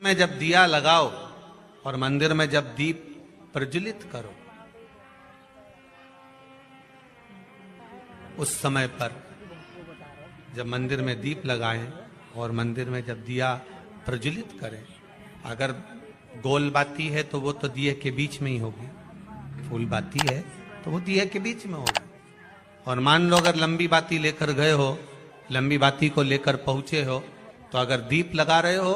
में जब दिया लगाओ और मंदिर में जब दीप प्रज्वलित करो, उस समय पर जब मंदिर में दीप लगाएं और मंदिर में जब दिया प्रज्वलित करें, अगर गोल बाती है तो वो तो दिए के बीच में ही होगी, फूल बाती है तो वो दिए के बीच में होगी। और मान लो अगर लंबी बाती लेकर गए हो, लंबी बाती को लेकर पहुंचे हो, तो अगर दीप लगा रहे हो,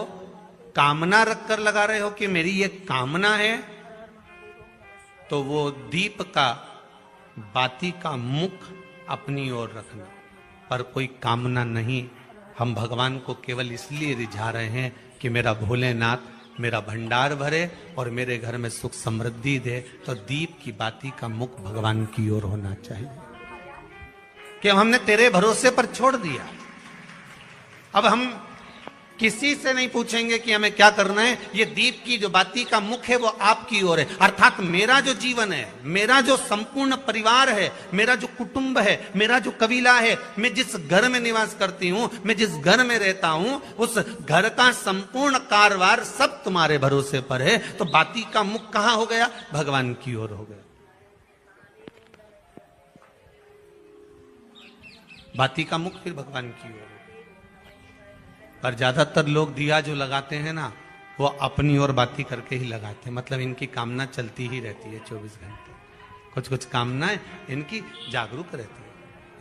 कामना रखकर लगा रहे हो कि मेरी ये कामना है, तो वो दीप का बाती का मुख अपनी ओर रखना, पर कोई कामना नहीं। हम भगवान को केवल इसलिए रिझा रहे हैं कि मेरा भोलेनाथ मेरा भंडार भरे और मेरे घर में सुख समृद्धि दे। तो दीप की बाती का मुख भगवान की ओर होना चाहिए कि हमने तेरे भरोसे पर छोड़ दिया। अब हम किसी से नहीं पूछेंगे कि हमें क्या करना है, ये दीप की जो बाती का मुख है वो आपकी ओर है। अर्थात मेरा जो जीवन है, मेरा जो संपूर्ण परिवार है, मेरा जो कुटुंब है, मेरा जो कबीला है, मैं जिस घर में निवास करती हूं, मैं जिस घर में रहता हूं, उस घर का संपूर्ण कारभार सब तुम्हारे भरोसे पर है। तो बाती का मुख कहां हो गया? भगवान की ओर हो गया। बाती का मुख फिर भगवान की ओर। पर ज्यादातर लोग दिया जो लगाते हैं ना, वो अपनी ओर बाती करके ही लगाते हैं। मतलब इनकी कामना चलती ही रहती है 24 घंटे। कुछ कुछ कामनाएं इनकी जागरूक रहती है,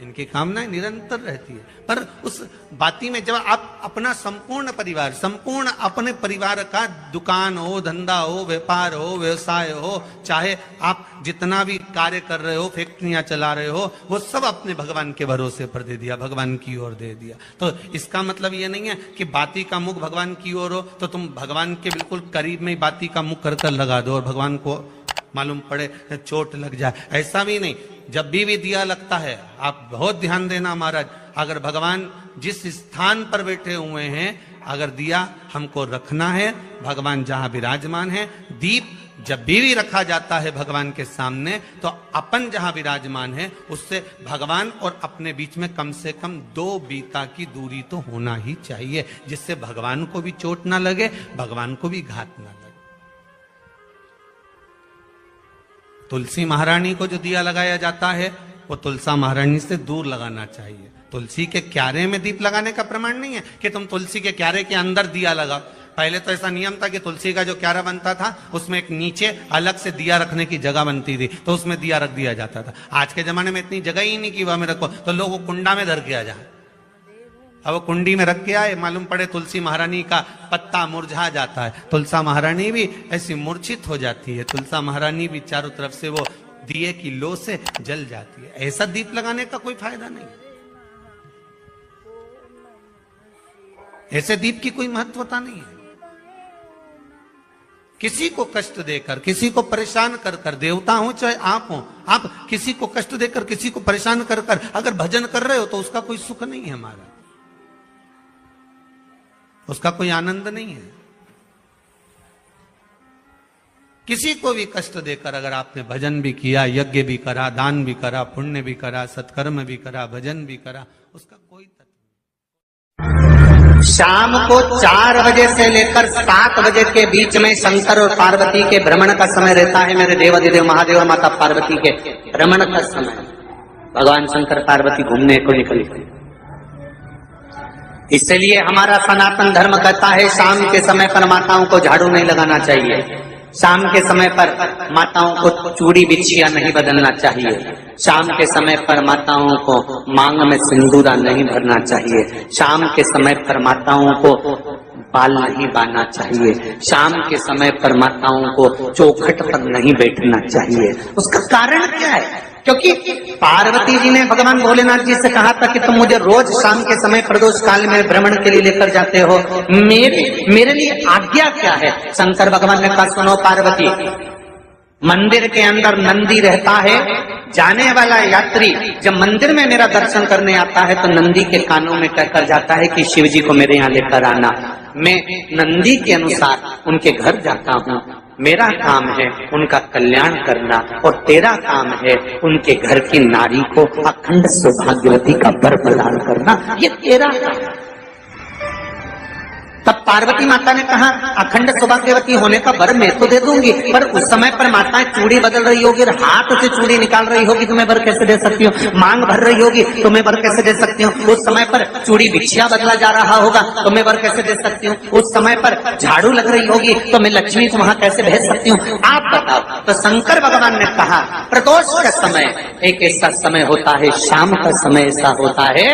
इनकी कामनाएं निरंतर रहती है। पर उस बाती में जब आप अपना संपूर्ण परिवार, संपूर्ण अपने परिवार का दुकान हो, धंधा हो, व्यापार हो, व्यवसाय हो, चाहे आप जितना भी कार्य कर रहे हो, फैक्ट्रियां चला रहे हो, वो सब अपने भगवान के भरोसे पर दे दिया, भगवान की ओर दे दिया। तो इसका मतलब ये नहीं है कि बाती का मुख भगवान की ओर हो तो तुम भगवान के बिल्कुल करीब में ही बाती का मुख कर कर लगा दो और भगवान को मालूम पड़े चोट लग जाए, ऐसा भी नहीं। जब भी दिया लगता है, आप बहुत ध्यान देना महाराज, अगर भगवान जिस स्थान पर बैठे हुए हैं, अगर दिया हमको रखना है, भगवान जहां विराजमान है, दीप जब भी रखा जाता है भगवान के सामने, तो अपन जहां विराजमान है उससे भगवान और अपने बीच में कम से कम 2 बीता की दूरी तो होना ही चाहिए, जिससे भगवान को भी चोट ना लगे, भगवान को भी घात ना लगे। तुलसी महारानी को जो दिया लगाया जाता है वो तुलसा महारानी से दूर लगाना चाहिए। तुलसी के क्यारे में दीप लगाने का प्रमाण नहीं है कि तुम तुलसी के क्यारे के अंदर दिया लगाओ। पहले तो ऐसा नियम था कि तुलसी का जो क्यारा बनता था उसमें एक नीचे अलग से दिया रखने की जगह बनती थी, तो उसमें दिया रख दिया जाता था। आज के जमाने में इतनी जगह ही नहीं कि वह में रखो, तो लोग वो कुंडा में धर के आ जाए। अब वो कुंडी में रख के आए, मालूम पड़े तुलसी महारानी का पत्ता मुरझा जाता है, तुलसा महारानी भी ऐसी मूर्छित हो जाती है, तुलसा महारानी भी चारों तरफ से वो दिए की लो से जल जाती है। ऐसा दीप लगाने का कोई फायदा नहीं, ऐसे दीप की कोई महत्वता नहीं है। किसी को कष्ट देकर, किसी को परेशान कर कर, देवता हो चाहे आप हो, आप किसी को कष्ट देकर, किसी को परेशान कर कर अगर भजन कर रहे हो तो उसका कोई सुख नहीं है हमारा, उसका कोई आनंद नहीं है। किसी को भी कष्ट देकर अगर आपने भजन भी किया, यज्ञ भी करा, दान भी करा, पुण्य भी करा, सत्कर्म भी करा, भजन भी करा, उसका कोई तत्व नहीं। शाम को 4 बजे से लेकर 7 बजे के बीच में शंकर और पार्वती के भ्रमण का समय रहता है। मेरे देवाधिदेव महादेव और माता पार्वती के भ्रमण का समय, भगवान शंकर पार्वती घूमने को निकले। इसलिए हमारा सनातन धर्म कहता है शाम के समय पर माताओं को झाड़ू नहीं लगाना चाहिए, शाम के समय पर माताओं को चूड़ी बिछिया नहीं बदलना चाहिए, शाम के समय पर माताओं को मांग में सिंदूरा नहीं भरना चाहिए, शाम के समय पर माताओं को बाल नहीं बांधना चाहिए, शाम के समय पर माताओं को चौखट पर नहीं बैठना चाहिए। उसका कारण क्या है? क्योंकि पार्वती जी ने भगवान भोलेनाथ जी से कहा था कि तुम मुझे रोज शाम के समय प्रदोष काल में भ्रमण के लिए लेकर जाते हो, मेरे लिए आज्ञा क्या है? शंकर भगवान ने कहा सुनो पार्वती, मंदिर के अंदर नंदी रहता है, जाने वाला यात्री जब मंदिर में मेरा दर्शन करने आता है तो नंदी के कानों में कहकर जाता है कि शिव जी को मेरे यहाँ लेकर आना। मैं नंदी के अनुसार उनके घर जाता हूँ, मेरा काम है उनका कल्याण करना और तेरा काम है उनके घर की नारी को अखंड सौभाग्यवती का वर प्रदान करना, ये तेरा काम है। तब पार्वती माता ने कहा अखंड सौभाग्यवती होने का वर मैं तो दे दूंगी, पर उस समय पर माताएं चूड़ी बदल रही होगी, हाथ से चूड़ी निकाल रही होगी, तो मैं वर कैसे दे सकती हूँ? मांग भर रही होगी तो मैं वर कैसे दे सकती हूँ? उस समय पर चूड़ी बिछिया बदला जा रहा होगा तो मैं वर कैसे दे सकती हूँ? उस समय पर झाड़ू लग रही होगी तो मैं लक्ष्मी को वहां कैसे भेज सकती हूँ? आप बताओ। तो शंकर भगवान ने कहा प्रदोष का समय एक ऐसा समय होता है, शाम का समय ऐसा होता है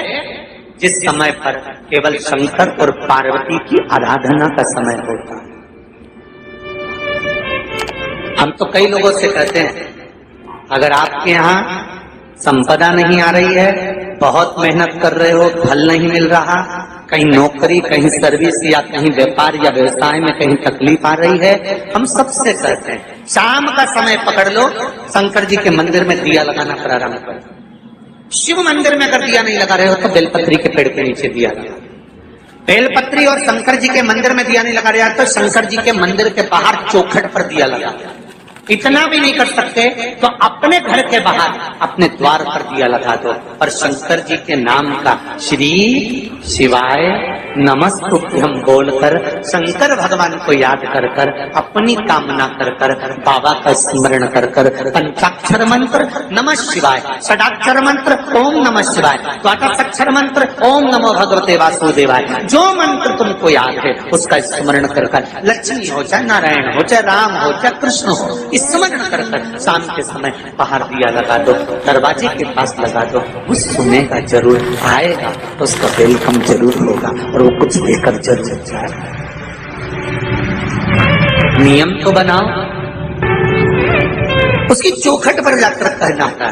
जिस समय पर केवल शंकर और पार्वती की आराधना का समय होता है। हम तो कई लोगों से कहते हैं अगर आपके यहाँ संपदा नहीं आ रही है, बहुत मेहनत कर रहे हो, फल नहीं मिल रहा, कहीं नौकरी, कहीं सर्विस या कहीं व्यापार या व्यवसाय में कहीं तकलीफ आ रही है, हम सबसे कहते हैं शाम का समय पकड़ लो, शंकर जी के मंदिर में दिया लगाना प्रारंभ करो। शिव मंदिर में अगर दिया नहीं लगा रहे हो तो बेलपत्री के पेड़ के नीचे दिया लगा। बेलपत्री और शंकर जी के मंदिर में दिया नहीं लगा रहा तो शंकर जी के मंदिर के बाहर चौखट पर दिया लगा। इतना भी नहीं कर सकते तो अपने घर के बाहर अपने द्वार पर दिया लगा दो और शंकर जी के नाम का श्री शिवाय नमस्तुभ्यम बोलकर शंकर भगवान को याद कर कर अपनी कामना कर कर बाबा का स्मरण कर कर पंचाक्षर मंत्र नमः शिवाय, षडाक्षर मंत्र ओम नमः शिवाय, द्वादशाक्षर मंत्र ओम नमो भगवते वासुदेवाय, जो मंत्र तुमको याद है उसका स्मरण कर कर लक्ष्मी हो चाहे नारायण हो चाहे राम हो चाहे कृष्ण हो स्मरण कर कर शाम के समय बाहर दिया लगा दो, दरवाजे के पास लगा दो। वो सुनेगा जरूर, आएगा तो उसका वेलकम जरूर होगा और वो कुछ देकर जरूर जाएगा। नियम तो बनाओ, उसकी चौखट पर जाकर कहना है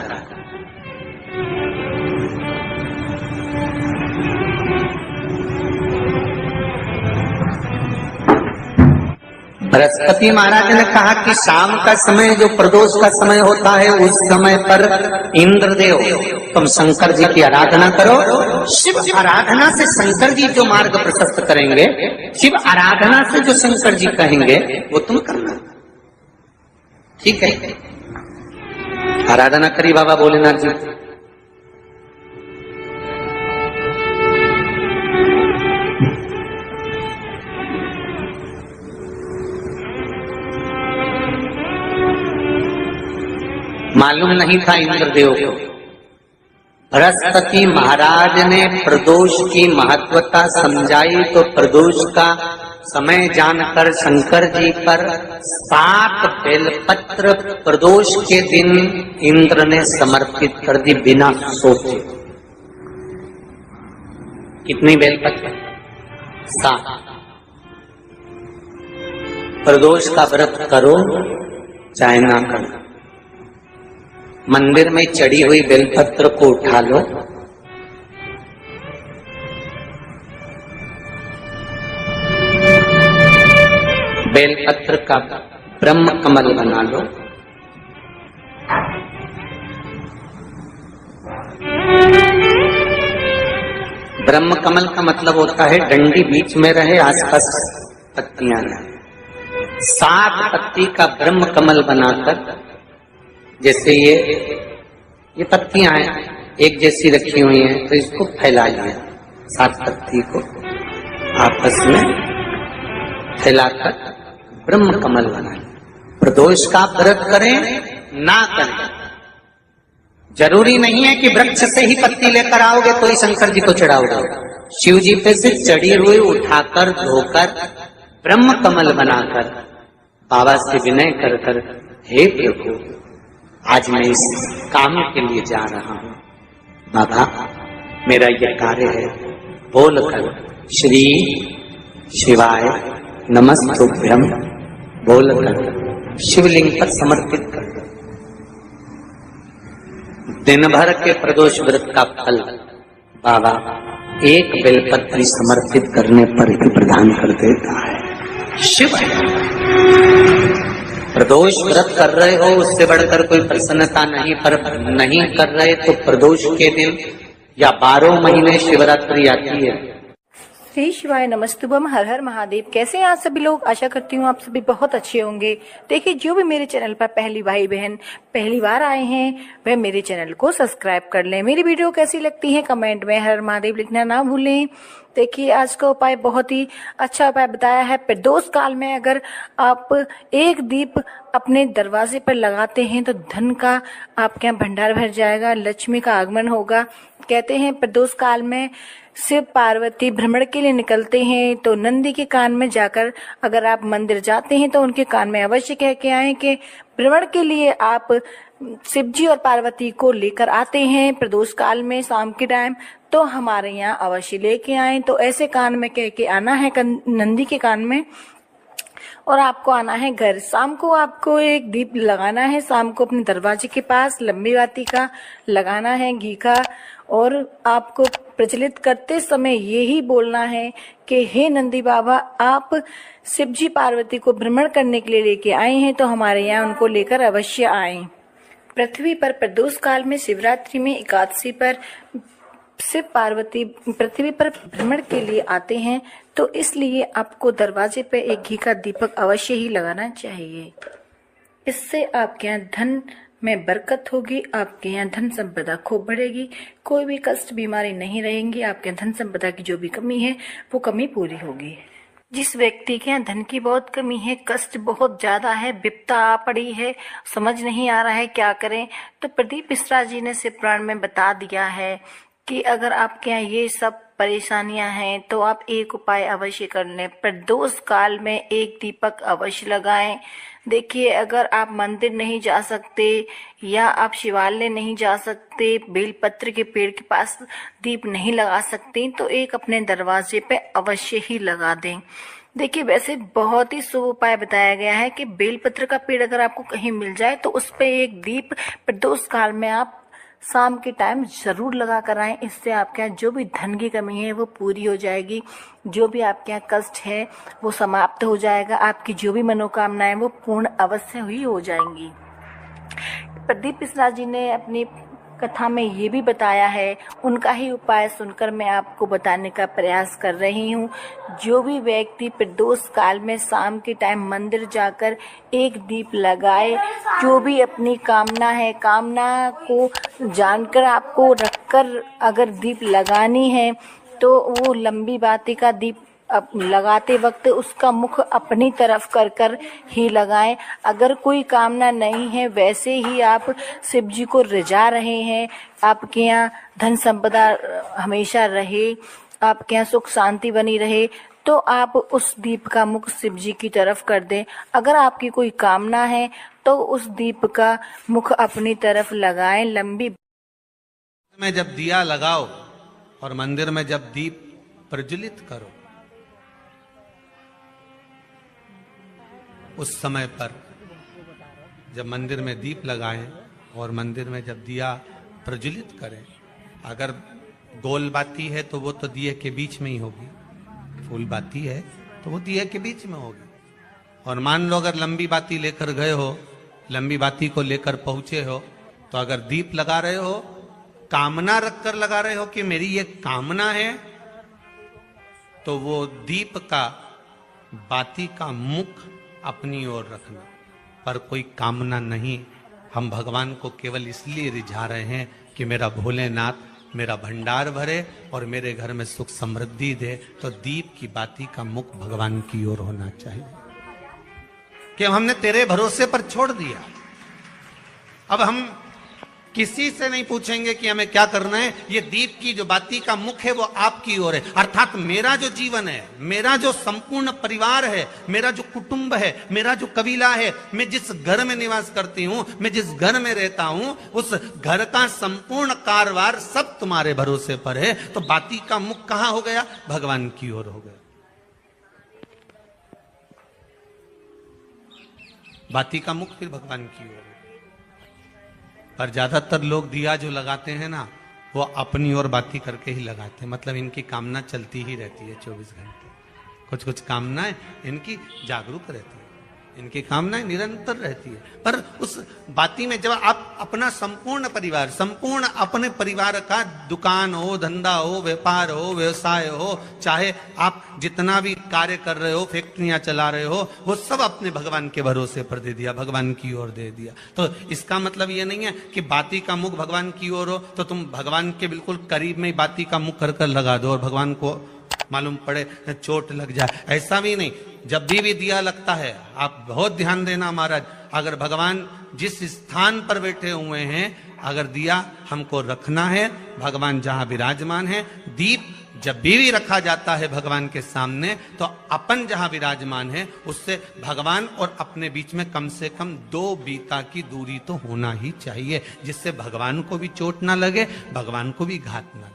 बृहस्पति महाराज ने कहा कि शाम का समय जो प्रदोष का समय होता है उस समय पर इंद्रदेव तुम शंकर जी की आराधना करो। शिव आराधना से शंकर जी जो मार्ग प्रशस्त करेंगे, शिव आराधना से जो शंकर जी कहेंगे वो तुम करना। ठीक है, आराधना करी बाबा भोलेनाथ जी। मालूम नहीं था इंद्रदेव को। बृहस्पति महाराज ने प्रदोष की महत्वता समझाई तो प्रदोष का समय जानकर शंकर जी पर 7 बेलपत्र प्रदोष के दिन इंद्र ने समर्पित कर दी बिना सोचे। कितनी बेलपत्र? 7। प्रदोष का व्रत करो चाहे ना करो, मंदिर में चढ़ी हुई बेलपत्र को उठा लो, बेलपत्र का ब्रह्म कमल बना लो, ब्रह्म कमल का मतलब होता है डंडी बीच में रहे, आसपास पत्तियां रहे। 7 पत्ती का ब्रह्म कमल बनाकर, जैसे ये पत्तियां हैं एक जैसी रखी हुई हैं तो इसको फैला लिया, 7 पत्ती को आपस में फैलाकर ब्रह्म कमल बना लिया। प्रदोष का व्रत करें ना करें, जरूरी नहीं है कि वृक्ष से ही पत्ती लेकर आओगे तो ही शंकर जी को चढ़ाओगे। शिव जी पे से चढ़ी हुई उठाकर धोकर ब्रह्म कमल बनाकर बाबा से विनय कर कर, हे प्रभु आज मैं इस काम के लिए जा रहा हूं, बाबा मेरा यह कार्य है, बोलकर श्री शिवाय नमस्तुभ्यम बोलकर शिवलिंग पर समर्पित कर दो। दिन भर के प्रदोष व्रत का फल बाबा एक बेलपत्री समर्पित करने पर ही प्रदान कर देता है। शिव प्रदोष व्रत कर रहे हो उससे बढ़कर कोई प्रसन्नता नहीं, पर नहीं कर रहे तो प्रदोष के दिन या 12 महीने शिवरात्रि आती है, श्री शिवाय नमस्तुभम, हर हर महादेव। कैसे हैं आप सभी लोग? आशा करती हूँ आप सभी बहुत अच्छे होंगे। देखिए, जो भी मेरे चैनल पर पहली भाई बहन पहली बार आए हैं वह मेरे चैनल को सब्सक्राइब कर लें। मेरी वीडियो कैसी लगती है कमेंट में हर हर महादेव लिखना ना भूलें। देखिए, आज का उपाय बहुत ही अच्छा उपाय बताया है। प्रदोष काल में अगर आप एक दीप अपने दरवाजे पर लगाते हैं तो धन का आपके यहाँ भंडार भर जाएगा, लक्ष्मी का आगमन होगा। कहते हैं प्रदोष काल में शिव पार्वती भ्रमण के लिए निकलते हैं तो नंदी के कान में जाकर अगर आप मंदिर जाते हैं तो उनके कान में अवश्य कह के आए कि भ्रमण के लिए आप शिव जी और पार्वती को लेकर आते हैं प्रदोष काल में शाम के टाइम, तो हमारे यहाँ अवश्य लेके आए। तो ऐसे कान में कह के आना है नंदी के कान में, और आपको आना है घर। शाम को आपको एक दीप लगाना है, शाम को अपने दरवाजे के पास लंबी बाती का लगाना है घी का, और आपको प्रचलित करते समय यही बोलना है कि हे नंदी बाबा, आप शिवजी पार्वती को भ्रमण करने के लिए लेके आए हैं तो हमारे यहाँ उनको लेकर अवश्य आए। पृथ्वी पर प्रदोष काल में शिवरात्रि में एकादशी पर शिव पार्वती पृथ्वी पर भ्रमण के लिए आते हैं, तो इसलिए आपको दरवाजे पे एक घी का दीपक अवश्य ही लगाना चाहिए। इससे आपके यहाँ धन में बरकत होगी, आपके यहाँ धन संपदा खूब बढ़ेगी, कोई भी कष्ट बीमारी नहीं रहेंगी, आपके धन संपदा की जो भी कमी है वो कमी पूरी होगी। जिस व्यक्ति के यहाँ धन की बहुत कमी है, कष्ट बहुत ज्यादा है, विपदा आ पड़ी है, समझ नहीं आ रहा है क्या करें, तो प्रदीप मिश्रा जी ने शिव पुराण में बता दिया है कि अगर आपके यहाँ ये सब परेशानियां हैं तो आप एक उपाय अवश्य कर लें। प्रदोष काल में एक दीपक अवश्य लगाएं। देखिए, अगर आप मंदिर नहीं जा सकते या आप शिवालय नहीं जा सकते, बेलपत्र के पेड़ के पास दीप नहीं लगा सकते, तो एक अपने दरवाजे पे अवश्य ही लगा दें। देखिए, वैसे बहुत ही शुभ उपाय बताया गया है कि बेलपत्र का पेड़ अगर आपको कहीं मिल जाए तो उस पे एक दीप प्रदोष काल में आप शाम के टाइम जरूर लगा कर आएं। इससे आपके यहाँ जो भी धन की कमी है वो पूरी हो जाएगी, जो भी आपके यहाँ कष्ट है वो समाप्त हो जाएगा, आपकी जो भी मनोकामनाएं वो पूर्ण अवश्य ही हो जाएंगी। प्रदीप मिश्रा जी ने अपनी कथा में ये भी बताया है, उनका ही उपाय सुनकर मैं आपको बताने का प्रयास कर रही हूँ। जो भी व्यक्ति प्रदोष काल में शाम के टाइम मंदिर जाकर एक दीप लगाए, जो भी अपनी कामना है, कामना को जानकर आपको रखकर अगर दीप लगानी है तो वो लंबी बाती का दीप अब लगाते वक्त उसका मुख अपनी तरफ कर कर ही लगाएं। अगर कोई कामना नहीं है, वैसे ही आप शिव जी को रिझा रहे हैं, आपके यहाँ धन संपदा हमेशा रहे, आपके यहाँ सुख शांति बनी रहे, तो आप उस दीप का मुख शिव जी की तरफ कर दें। अगर आपकी कोई कामना है तो उस दीप का मुख अपनी तरफ लगाएं। लंबी में जब दिया लगाओ और मंदिर में जब दीप प्रज्वलित करो, उस समय पर जब मंदिर में दीप लगाएं और मंदिर में जब दिया प्रज्वलित करें, अगर गोल बाती है तो वो तो दिए के बीच में ही होगी, फूल बाती है तो वो दिए के बीच में होगी। और मान लो अगर लंबी बाती लेकर गए हो, लंबी बाती को लेकर पहुंचे हो, तो अगर दीप लगा रहे हो, कामना रखकर लगा रहे हो कि मेरी ये कामना है, तो वो दीप का बाती का मुख अपनी ओर रखना। पर कोई कामना नहीं, हम भगवान को केवल इसलिए रिझा रहे हैं कि मेरा भोलेनाथ मेरा भंडार भरे और मेरे घर में सुख समृद्धि दे। तो दीप की बाती का मुख भगवान की ओर होना चाहिए कि हमने तेरे भरोसे पर छोड़ दिया। अब हम किसी से नहीं पूछेंगे कि हमें क्या करना है, ये दीप की जो बाती का मुख है वो आपकी ओर है। अर्थात मेरा जो जीवन है, मेरा जो संपूर्ण परिवार है, मेरा जो कुटुंब है, मेरा जो कबीला है, मैं जिस घर में निवास करती हूं, मैं जिस घर में रहता हूं, उस घर का संपूर्ण कारभार सब तुम्हारे भरोसे पर है। तो बाती का मुख कहां हो गया? भगवान की ओर हो गया। बाती का मुख फिर भगवान की ओर। पर ज्यादातर लोग दिया जो लगाते हैं ना, वो अपनी ओर बाती करके ही लगाते हैं। मतलब इनकी कामना चलती ही रहती है 24 घंटे, कुछ कुछ कामनाएं इनकी जागरूक रहती है। इनकी कामनाएं निरंतर रहती है। पर उस बाती में जब आप अपना संपूर्ण परिवार, संपूर्ण अपने परिवार का दुकान हो, धंधा हो, व्यापार हो, व्यवसाय हो, चाहे आप जितना भी कार्य कर रहे हो, फैक्ट्रियां चला रहे हो, वो सब अपने भगवान के भरोसे पर दे दिया, भगवान की ओर दे दिया। तो इसका मतलब ये नहीं है कि बाती का मुख भगवान की ओर हो तो तुम भगवान के बिल्कुल करीब में ही बाती का मुख कर लगा दो और भगवान को मालूम पड़े चोट लग जाए, ऐसा भी नहीं। जब भी दिया लगता है, आप बहुत ध्यान देना महाराज, अगर भगवान जिस स्थान पर बैठे हुए हैं, अगर दिया हमको रखना है, भगवान जहां विराजमान है, दीप जब भी रखा जाता है भगवान के सामने, तो अपन जहां विराजमान है उससे भगवान और अपने बीच में कम से कम 2 बीता की दूरी तो होना ही चाहिए, जिससे भगवान को भी चोट ना लगे, भगवान को भी घात ना लगे।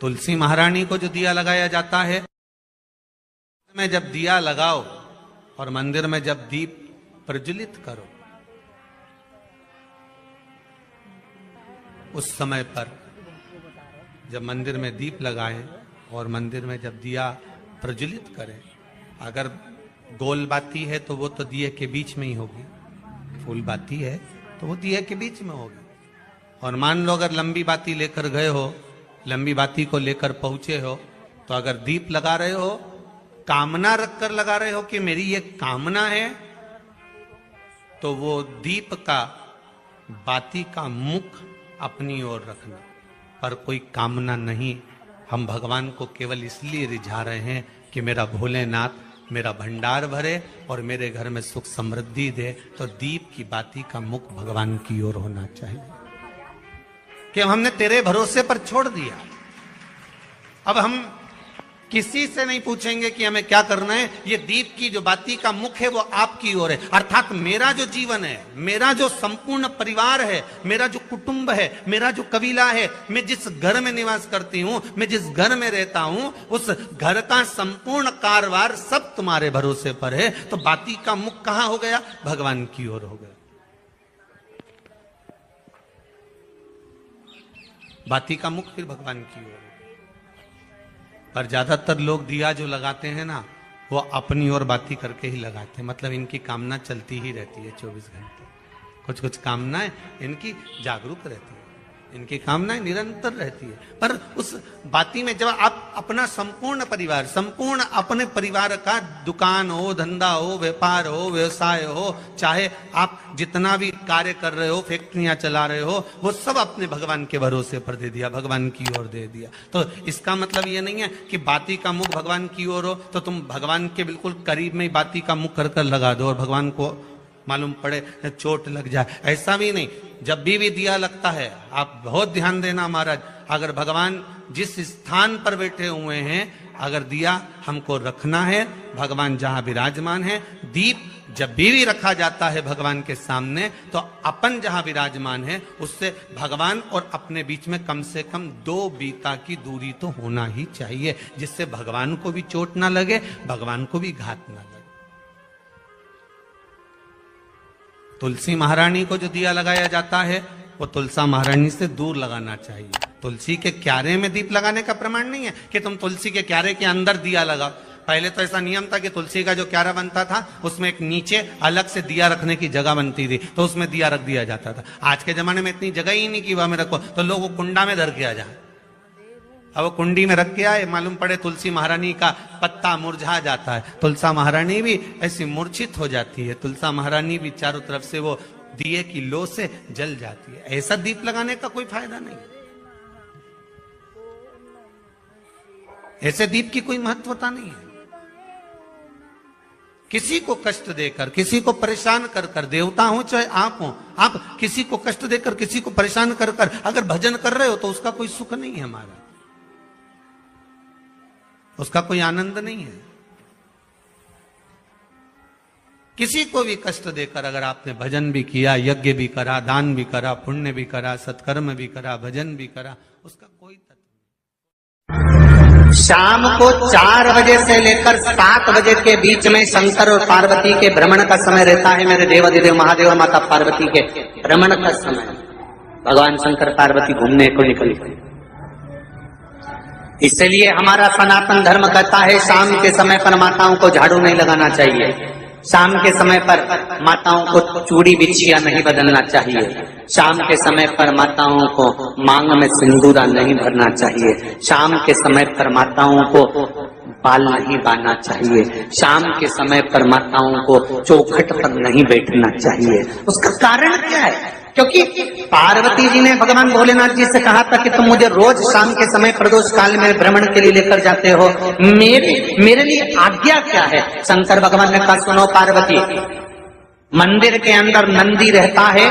तुलसी महारानी को जो दिया लगाया जाता है, में जब दिया लगाओ और मंदिर में जब दीप प्रज्वलित करो, उस समय पर जब मंदिर में दीप लगाएं और मंदिर में जब दिया प्रज्वलित करें, अगर गोल बाती है तो वो तो दिए के बीच में ही होगी, फूल बाती है तो वो दिए के बीच में होगी। और मान लो अगर लंबी बाती लेकर गए हो, लंबी बाती को लेकर पहुंचे हो, तो अगर दीप लगा रहे हो, कामना रखकर लगा रहे हो कि मेरी ये कामना है, तो वो दीप का, बाती का मुख अपनी ओर रखना, पर कोई कामना नहीं। हम भगवान को केवल इसलिए रिझा रहे हैं कि मेरा भोलेनाथ मेरा भंडार भरे और मेरे घर में सुख समृद्धि दे। तो दीप की बाती का मुख भगवान की ओर होना चाहिए कि हमने तेरे भरोसे पर छोड़ दिया। अब हम किसी से नहीं पूछेंगे कि हमें क्या करना है, ये दीप की जो बाती का मुख है वो आपकी ओर है। अर्थात मेरा जो जीवन है, मेरा जो संपूर्ण परिवार है, मेरा जो कुटुंब है, मेरा जो कबीला है, मैं जिस घर में निवास करती हूं, मैं जिस घर में रहता हूं, उस घर का संपूर्ण कारभार सब तुम्हारे भरोसे पर है। तो बाती का मुख कहां हो गया? भगवान की ओर हो गया। बाती का मुख फिर भगवान की ओर। पर ज्यादातर लोग दिया जो लगाते हैं ना, वो अपनी ओर बाती करके ही लगाते हैं। मतलब इनकी कामना चलती ही रहती है 24 घंटे। कुछ कुछ कामनाएं इनकी जागरूक रहती है, इनकी कामनाएं निरंतर रहती है। पर उस बाती में जब आप अपना संपूर्ण परिवार, संपूर्ण अपने परिवार का दुकान हो, धंधा हो, व्यापार हो, व्यवसाय हो, चाहे आप जितना भी कार्य कर रहे हो, फैक्ट्रियां चला रहे हो, वो सब अपने भगवान के भरोसे पर दे दिया, भगवान की ओर दे दिया। तो इसका मतलब ये नहीं है कि बाती का मुख भगवान की ओर हो तो तुम भगवान के बिल्कुल करीब में ही बाती का मुख कर लगा दो और भगवान को मालूम पड़े चोट लग जाए, ऐसा भी नहीं। जब भी दिया लगता है, आप बहुत ध्यान देना महाराज, अगर भगवान जिस स्थान पर बैठे हुए हैं, अगर दिया हमको रखना है, भगवान जहां विराजमान है, दीप जब भी रखा जाता है भगवान के सामने, तो अपन जहां विराजमान है उससे भगवान और अपने बीच में कम से कम 2 बीता की दूरी तो होना ही चाहिए, जिससे भगवान को भी चोट ना लगे, भगवान को भी घात ना लगे। तुलसी महारानी को जो दिया लगाया जाता है, वो तुलसा महारानी से दूर लगाना चाहिए। तुलसी के क्यारे में दीप लगाने का प्रमाण नहीं है कि तुम तुलसी के क्यारे के अंदर दिया लगाओ। पहले तो ऐसा नियम था कि तुलसी का जो क्यारा बनता था उसमें एक नीचे अलग से दिया रखने की जगह बनती थी, तो उसमें दिया रख दिया जाता था। आज के जमाने में इतनी जगह ही नहीं कि वह में रखो, तो लोग वो कुंडा में धर के आ जाए। अब वो कुंडी में रख के आए, मालूम पड़े तुलसी महारानी का पत्ता मुरझा जाता है, तुलसा महारानी भी ऐसी मूर्छित हो जाती है, तुलसा महारानी भी चारों तरफ से वो दिए की लो से जल जाती है। ऐसा दीप लगाने का कोई फायदा नहीं, ऐसे दीप की कोई महत्वता नहीं है। किसी को कष्ट देकर, किसी को परेशान कर कर, देवता हो चाहे आप हो, आप किसी को कष्ट देकर, किसी को परेशान कर कर अगर भजन कर रहे हो तो उसका कोई सुख नहीं है हमारा, उसका कोई आनंद नहीं है। किसी को भी कष्ट देकर अगर आपने भजन भी किया, यज्ञ भी करा, दान भी करा, पुण्य भी करा, सत्कर्म भी करा, भजन भी करा, उसका कोई तत्व नहीं। शाम को 4 बजे से लेकर 7 बजे के बीच में शंकर और पार्वती के भ्रमण का समय रहता है। मेरे देवाधिदेव महादेव और माता पार्वती के भ्रमण का समय, भगवान शंकर पार्वती घूमने को निकले। इसलिए हमारा सनातन धर्म कहता है शाम के समय पर माताओं को झाड़ू नहीं लगाना चाहिए, शाम के समय पर माताओं को चूड़ी बिछिया नहीं बदलना चाहिए, शाम के समय पर माताओं को मांग में सिंदूरा नहीं भरना चाहिए, शाम के समय पर माताओं को बाल नहीं बांधना चाहिए, शाम के समय पर माताओं को चौखट पर नहीं बैठना चाहिए। उसका कारण क्या है? क्योंकि पार्वती जी ने भगवान भोलेनाथ जी से कहा था कि तुम मुझे रोज शाम के समय प्रदोष काल में भ्रमण के लिए लेकर जाते हो, मेरे लिए आज्ञा क्या है? शंकर भगवान ने कहा सुनो पार्वती, मंदिर के अंदर नंदी रहता है,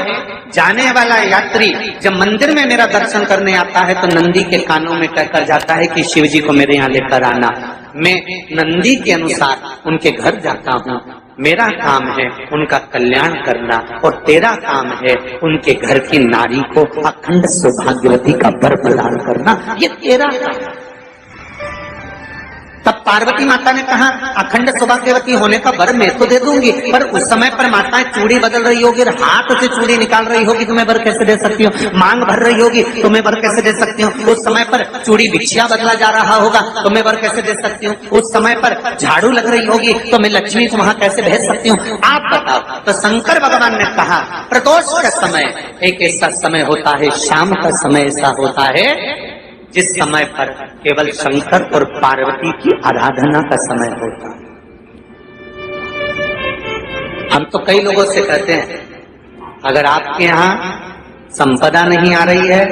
जाने वाला यात्री जब मंदिर में मेरा दर्शन करने आता है तो नंदी के कानों में कहकर जाता है कि शिव जी को मेरे यहाँ लेकर आना। मैं नंदी के अनुसार उनके घर जाता हूँ, मेरा काम है उनका कल्याण करना और तेरा काम है उनके घर की नारी को अखंड सौभाग्यवती का वर प्रदान करना, ये तेरा काम। तब पार्वती माता ने कहा अखंड सौभाग्यवती होने का वर मैं तो दे दूंगी, पर उस समय पर माताएं चूड़ी बदल रही होगी, हाथ से चूड़ी निकाल रही होगी तो मैं वर कैसे दे सकती हूँ? मांग भर रही होगी तो मैं वर कैसे दे सकती हूँ? उस समय पर चूड़ी बिछिया बदला जा रहा होगा तो मैं वर कैसे दे सकती हूँ? उस समय पर झाड़ू लग रही होगी तो मैं लक्ष्मी को वहां कैसे भेज सकती हूँ? आप बताओ। तो शंकर भगवान ने कहा प्रदोष का समय एक ऐसा समय होता है, शाम का समय ऐसा होता है जिस समय पर केवल शंकर और पार्वती की आराधना का समय होता है। हम तो कई लोगों से कहते हैं अगर आपके यहाँ संपदा नहीं आ रही है,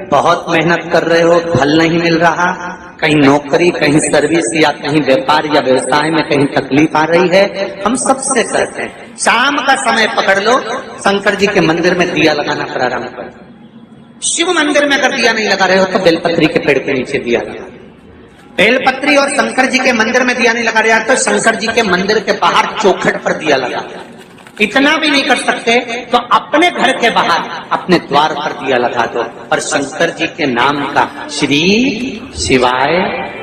बहुत मेहनत कर रहे हो, फल नहीं मिल रहा, कहीं नौकरी, कहीं सर्विस या कहीं व्यापार या व्यवसाय में कहीं तकलीफ आ रही है, हम सबसे कहते हैं शाम का समय पकड़ लो, शंकर जी के मंदिर में दिया लगाना प्रारंभ करो। शिव मंदिर में अगर दिया नहीं लगा रहे हो तो बेलपत्री के पेड़ के नीचे दिया लगा। बेलपत्री और शंकर जी के मंदिर में दिया नहीं लगा रहे तो शंकर जी के मंदिर के बाहर चौखट पर दिया लगा। इतना भी नहीं कर सकते तो अपने घर के बाहर अपने द्वार पर दिया लगा दो और शंकर जी के नाम का श्री शिवाय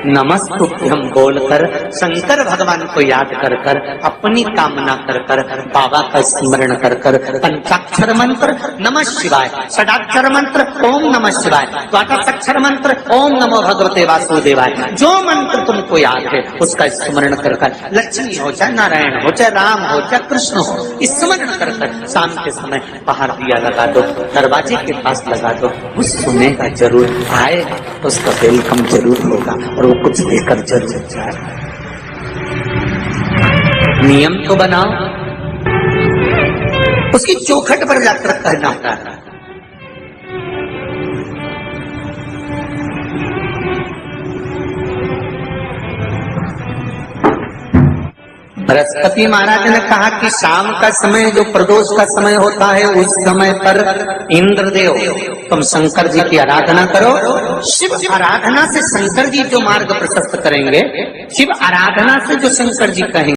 नमस्तुभ्यम बोलकर शंकर भगवान को याद कर कर अपनी कामना कर कर बाबा का स्मरण कर कर पंचाक्षर मंत्र नमः शिवाय, षडाक्षर मंत्र ओम नमः शिवाय, द्वादशाक्षर मंत्र ओम नमो भगवते वासुदेवाय, जो मंत्र तुमको याद है उसका स्मरण कर कर लक्ष्मी हो चाहे नारायण हो चाहे राम हो चाहे कृष्ण हो स्मरण कर कर शाम के समय बाहर दिया लगा दो, दरवाजे के पास लगा दो। कुछ सुनेगा जरूर, आए उसका वेलकम जरूर होगा और वो कुछ देकर जरूर जाए। नियम तो बनाओ, उसकी चौखट पर जाकर कहना होता है। बृहस्पति महाराज ने कहा कि शाम का समय जो प्रदोष का समय होता है उस समय पर इंद्रदेव तुम शंकर जी की आराधना करो। शिव आराधना से शंकर जी जो मार्ग प्रशस्त करेंगे, शिव आराधना से जो शंकर जी कहेंगे